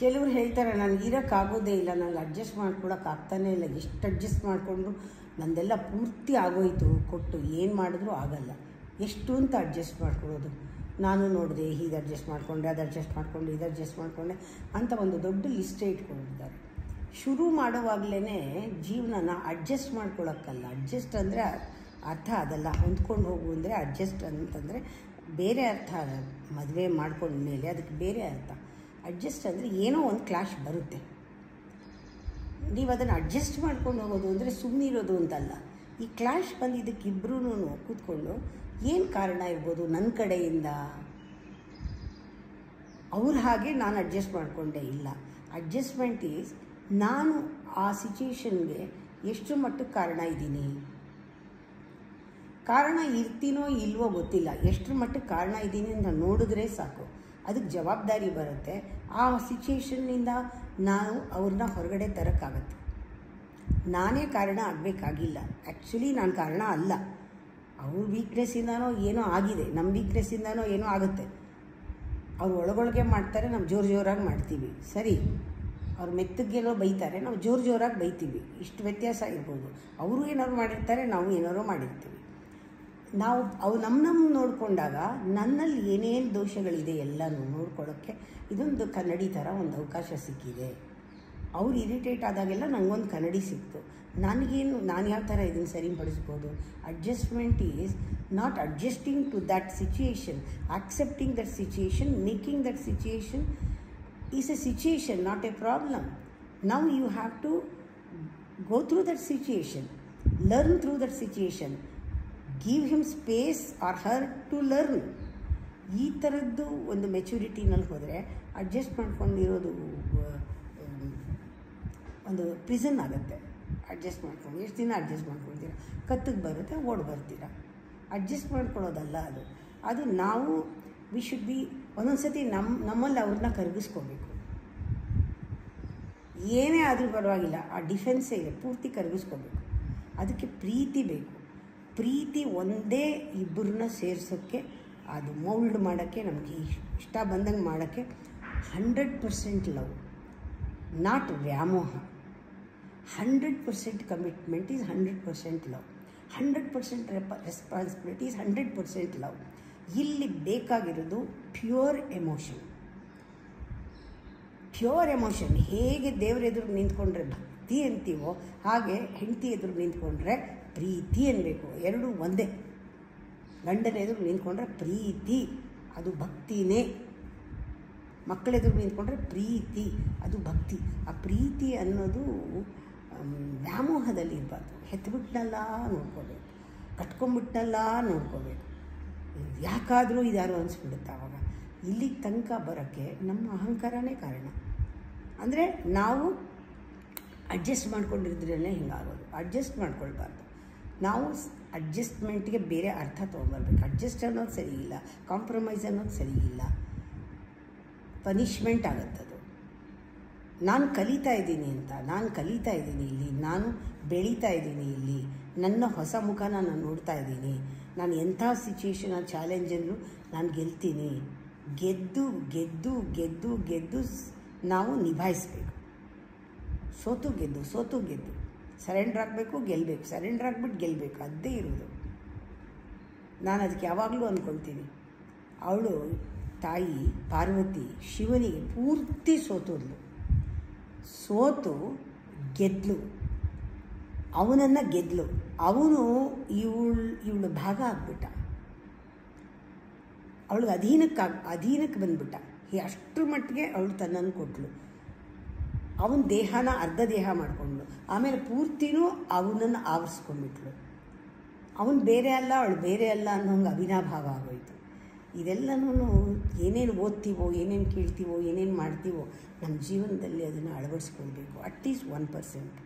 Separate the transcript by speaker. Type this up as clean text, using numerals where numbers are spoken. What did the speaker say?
Speaker 1: ಕೆಲವ್ರು ಹೇಳ್ತಾರೆ ನನಗೆ ಇರೋಕ್ಕಾಗೋದೇ ಇಲ್ಲ, ನನಗೆ ಅಡ್ಜಸ್ಟ್ ಮಾಡ್ಕೊಳಕ್ಕಾಗ್ತಾನೇ ಇಲ್ಲ, ಎಷ್ಟು ಅಡ್ಜಸ್ಟ್ ಮಾಡಿಕೊಂಡು ನಂದೆಲ್ಲ ಪೂರ್ತಿ ಆಗೋಯ್ತು ಕೊಟ್ಟು ಏನು ಮಾಡಿದ್ರೂ ಆಗಲ್ಲ, ಎಷ್ಟು ಅಂತ ಅಡ್ಜಸ್ಟ್ ಮಾಡ್ಕೊಳ್ಳೋದು. ನಾನು ನೋಡಿದೆ, ಹೀಗೆ ಅಡ್ಜಸ್ಟ್ ಮಾಡಿಕೊಂಡೆ, ಅದು ಅಡ್ಜಸ್ಟ್ ಮಾಡಿಕೊಂಡೆ, ಇದು ಅಡ್ಜಸ್ಟ್ ಮಾಡಿಕೊಂಡೆ ಅಂತ ಒಂದು ದೊಡ್ಡ ಲಿಸ್ಟೇ ಇಟ್ಕೊಂಡಿದ್ದಾರೆ. ಶುರು ಮಾಡುವಾಗಲೇ ಜೀವನನ ಅಡ್ಜಸ್ಟ್ ಮಾಡ್ಕೊಳ್ಳೋಕ್ಕಲ್ಲ. ಅಡ್ಜಸ್ಟ್ ಅಂದರೆ ಅರ್ಥ ಅದಲ್ಲ, ಹೊಂದ್ಕೊಂಡು ಹೋಗು ಅಂದರೆ ಅಡ್ಜಸ್ಟ್ ಅಂತಂದರೆ ಬೇರೆ ಅರ್ಥ. ಮದುವೆ ಮಾಡ್ಕೊಂಡ್ಮೇಲೆ ಅದಕ್ಕೆ ಬೇರೆ ಅರ್ಥ. ಅಡ್ಜಸ್ಟ್ ಅಂದರೆ ಏನೋ ಒಂದು ಕ್ಲಾಶ್ ಬರುತ್ತೆ, ನೀವು ಅದನ್ನು ಅಡ್ಜಸ್ಟ್ ಮಾಡ್ಕೊಂಡು ಹೋಗೋದು ಅಂದರೆ ಸುಮ್ಮನಿರೋದು ಅಂತಲ್ಲ. ಈ ಕ್ಲಾಶ್ ಬಂದಿದ್ದಕ್ಕೆ ಇಬ್ಬರೂ ಕೂತ್ಕೊಂಡು ಏನು ಕಾರಣ ಇರ್ಬೋದು ನನ್ನ ಕಡೆಯಿಂದ, ಅವ್ರ ಹಾಗೆ ನಾನು ಅಡ್ಜಸ್ಟ್ ಮಾಡಿಕೊಂಡೇ ಇಲ್ಲ. ಅಡ್ಜಸ್ಟ್ಮೆಂಟ್ ಈಸ್ ನಾನು ಆ ಸಿಚುಯೇಷನ್ಗೆ ಎಷ್ಟು ಮಟ್ಟಕ್ಕೆ ಕಾರಣ ಇದ್ದೀನಿ. ಕಾರಣ ಇರ್ತೀನೋ ಇಲ್ವೋ ಗೊತ್ತಿಲ್ಲ, ಎಷ್ಟರ ಮಟ್ಟಕ್ಕೆ ಕಾರಣ ಇದ್ದೀನಿ ಅಂತ ನೋಡಿದ್ರೆ ಸಾಕು, ಅದಕ್ಕೆ ಜವಾಬ್ದಾರಿ ಬರುತ್ತೆ. ಆ ಸಿಚುಯೇಷನ್ನಿಂದ ನಾವು ಅವ್ರನ್ನ ಹೊರಗಡೆ ತರೋಕ್ಕಾಗತ್ತೆ. ನಾನೇ ಕಾರಣ ಆಗಬೇಕಾಗಿಲ್ಲ, ಆ್ಯಕ್ಚುಲಿ ನಾನು ಕಾರಣ ಅಲ್ಲ. ಅವ್ರ ವೀಕ್ನೆಸ್ಸಿಂದನೋ ಏನೋ ಆಗಿದೆ, ನಮ್ಮ ವೀಕ್ನೆಸ್ಸಿಂದನೋ ಏನೋ ಆಗುತ್ತೆ. ಅವ್ರು ಒಳಗೊಳಗೆ ಮಾಡ್ತಾರೆ, ನಾವು ಜೋರಾಗಿ ಮಾಡ್ತೀವಿ, ಸರಿ. ಅವ್ರು ಮೆತ್ತಗೆಲ್ಲೋ ಬೈತಾರೆ, ನಾವು ಜೋರಾಗಿ ಬೈತೀವಿ, ಇಷ್ಟು ವ್ಯತ್ಯಾಸ ಇರ್ಬೋದು. ಅವರು ಏನಾದ್ರು ಮಾಡಿರ್ತಾರೆ, ನಾವು ಏನಾದ್ರು ಮಾಡಿರ್ತೀವಿ. ನಾವು ಅವು ನಮ್ಮ ನೋಡಿಕೊಂಡಾಗ ನನ್ನಲ್ಲಿ ಏನೇನು ದೋಷಗಳಿದೆ ಎಲ್ಲನೂ ನೋಡ್ಕೊಳ್ಳೋಕ್ಕೆ ಇದೊಂದು ಕನ್ನಡಿ ಥರ ಒಂದು ಅವಕಾಶ ಸಿಕ್ಕಿದೆ. ಅವ್ರು ಇರಿಟೇಟ್ ಆದಾಗೆಲ್ಲ ನನಗೊಂದು ಕನ್ನಡಿ ಸಿಕ್ತು. ನಾನು ಯಾವ ಥರ ಇದನ್ನು ಸರಿಪಡಿಸ್ಬೋದು. Adjustment is not adjusting to that situation, accepting that situation, making that situation is a situation, not a problem. Now you have to go through that situation, learn through that situation, give him space or her to learn. ಈ ಥರದ್ದು ಒಂದು ಮೆಚುರಿಟಿನಲ್ಲಿ ಹೋದರೆ adjust ಮಾಡ್ಕೊಂಡಿರೋದು ಒಂದು prison ಆಗುತ್ತೆ. Adjust ಮಾಡ್ಕೊಂಡು ಎಷ್ಟು ದಿನ ಅಡ್ಜಸ್ಟ್ ಮಾಡ್ಕೊಳ್ತೀರ, ಕತ್ತಿಗೆ ಬರುತ್ತೆ ಓಡಿ ಬರ್ತೀರಾ. ಅಡ್ಜಸ್ಟ್ ಮಾಡ್ಕೊಳ್ಳೋದಲ್ಲ ಅದು ನಾವು ವಿ ಶುಡ್ ಬಿ ಒಂದೊಂದು ಸತಿ ನಮ್ಮಲ್ಲಿ ಅವ್ರನ್ನ ಕರಗಿಸ್ಕೋಬೇಕು. ಏನೇ ಆದರೂ ಪರವಾಗಿಲ್ಲ, ಆ ಡಿಫೆನ್ಸೇ ಇದೆ, ಪೂರ್ತಿ ಕರಗಿಸ್ಕೋಬೇಕು. ಅದಕ್ಕೆ ಪ್ರೀತಿ ಬೇಕು. ಪ್ರೀತಿ ಒಂದೇ ಇಬ್ಬರನ್ನ ಸೇರಿಸೋಕ್ಕೆ, ಅದು ಮೌಲ್ಡ್ ಮಾಡೋಕ್ಕೆ, ನಮಗೆ ಇಷ್ಟ ಬಂದಂಗೆ ಮಾಡೋಕ್ಕೆ 100% ಲವ್, ನಾಟ್ ವ್ಯಾಮೋಹ. 100% commitment is 100% love, 100% responsibility is 100% love. ಇಲ್ಲಿ ಬೇಕಾಗಿರೋದು ಪ್ಯೂರ್ ಎಮೋಷನ್. Pure emotion. ಹೇಗೆ ದೇವ್ರ ಎದುರು ನಿಂತ್ಕೊಂಡ್ರೆ ಭಕ್ತಿ ಅಂತೀವೋ ಹಾಗೆ ಹೆಂಡತಿ ಎದುರು ನಿಂತ್ಕೊಂಡ್ರೆ ಪ್ರೀತಿ ಅನ್ನಬೇಕು. ಎರಡೂ ಒಂದೇ. ಗಂಡನ ಎದುರು ನಿಂತ್ಕೊಂಡ್ರೆ ಪ್ರೀತಿ, ಅದು ಭಕ್ತಿನೇ. ಮಕ್ಕಳೆದುರು ನಿಂತ್ಕೊಂಡ್ರೆ ಪ್ರೀತಿ, ಅದು ಭಕ್ತಿ. ಆ ಪ್ರೀತಿ ಅನ್ನೋದು ವ್ಯಾಮೋಹದಲ್ಲಿ ಇರಬಾರ್ದು. ಹೆತ್ಬಿಟ್ನಲ್ಲ ನೋಡ್ಕೋಬೇಕು, ಕಟ್ಕೊಂಬಿಟ್ನಲ್ಲ ನೋಡ್ಕೋಬೇಕು. ಯಾಕಾದರೂ ಇದಾರು ಅನಿಸ್ಬಿಡುತ್ತೆ. ಆವಾಗ ಇಲ್ಲಿಗೆ ತನಕ ಬರೋಕ್ಕೆ ನಮ್ಮ ಅಹಂಕಾರನೇ ಕಾರಣ. ಅಂದರೆ ನಾವು ಅಡ್ಜಸ್ಟ್ ಮಾಡ್ಕೊಂಡಿದ್ರೇ ಹಿಂಗಾಗೋದು. ಅಡ್ಜಸ್ಟ್ ಮಾಡ್ಕೊಳ್ಬಾರ್ದು. ನಾವು ಅಡ್ಜಸ್ಟ್ಮೆಂಟ್ಗೆ ಬೇರೆ ಅರ್ಥ ತೊಗೊಂಬರ್ಬೇಕು. ಅಡ್ಜಸ್ಟ್ ಅನ್ನೋದು ಸರಿ ಇಲ್ಲ, ಕಾಂಪ್ರಮೈಸ್ ಅನ್ನೋದು ಸರಿ ಇಲ್ಲ, ಪನಿಷ್ಮೆಂಟ್ ಆಗುತ್ತದು. ನಾನು ಕಲಿತಾ ಇದ್ದೀನಿ ಅಂತ, ನಾನು ಕಲಿತಾ ಇದ್ದೀನಿ ಇಲ್ಲಿ, ನಾನು ಬೆಳೀತಾ ಇದ್ದೀನಿ ಇಲ್ಲಿ, ನನ್ನ ಹೊಸ ಮುಖನ ನಾನು ನೋಡ್ತಾ ಇದ್ದೀನಿ, ನಾನು ಎಂಥ ಸಿಚುಯೇಷನ್ ಚಾಲೆಂಜನ್ನು ನಾನು ಗೆಲ್ತೀನಿ. ಗೆದ್ದು ಗೆದ್ದು ಗೆದ್ದು ಗೆದ್ದು ನಾವು ನಿಭಾಯಿಸ್ಬೇಕು. ಸೋತು ಗೆದ್ದು ಸರೆಂಡ್ರ್ ಆಗಬೇಕು, ಗೆಲ್ಲಬೇಕು, ಸರೆಂಡ್ರ್ ಆಗಿಬಿಟ್ಟು ಗೆಲ್ಲಬೇಕು, ಅದೇ ಇರೋದು. ನಾನು ಅದಕ್ಕೆ ಯಾವಾಗಲೂ ಅಂದ್ಕೊಳ್ತೀನಿ, ಅವಳು ತಾಯಿ ಪಾರ್ವತಿ ಶಿವನಿಗೆ ಪೂರ್ತಿ ಸೋತು ಗೆದ್ಲು, ಅವನನ್ನು ಗೆದ್ಲು. ಅವನು ಇವಳು ಭಾಗ ಆಗಿಬಿಟ್ಟ, ಅವಳಿಗೆ ಅಧೀನಕ್ಕೆ ಬಂದುಬಿಟ್ಟ. ಅಷ್ಟರ ಮಟ್ಟಿಗೆ ಅವಳು ತನ್ನನ್ನು ಕೊಟ್ಟಳು. ಅವನ ದೇಹನ ಅರ್ಧ ದೇಹ ಮಾಡಿಕೊಂಡ್ಳು, ಆಮೇಲೆ ಪೂರ್ತಿನೂ ಅವನನ್ನು ಆವರಿಸ್ಕೊಂಡ್ಬಿಟ್ಳು. ಅವನು ಬೇರೆ ಅಲ್ಲ, ಅವಳು ಬೇರೆ ಅಲ್ಲ ಅನ್ನೋಂಗೆ ಅವಿನಾಭಾವ ಆಗೋಯ್ತು. ಇದೆಲ್ಲನೂ ಏನೇನು ಓದ್ತೀವೋ, ಏನೇನು ಕೇಳ್ತೀವೋ, ಏನೇನು ಮಾಡ್ತೀವೋ ನಮ್ಮ ಜೀವನದಲ್ಲಿ ಅದನ್ನು ಅಳವಡಿಸ್ಕೊಳ್ಬೇಕು. ಅಟ್ಲೀಸ್ಟ್ 1%.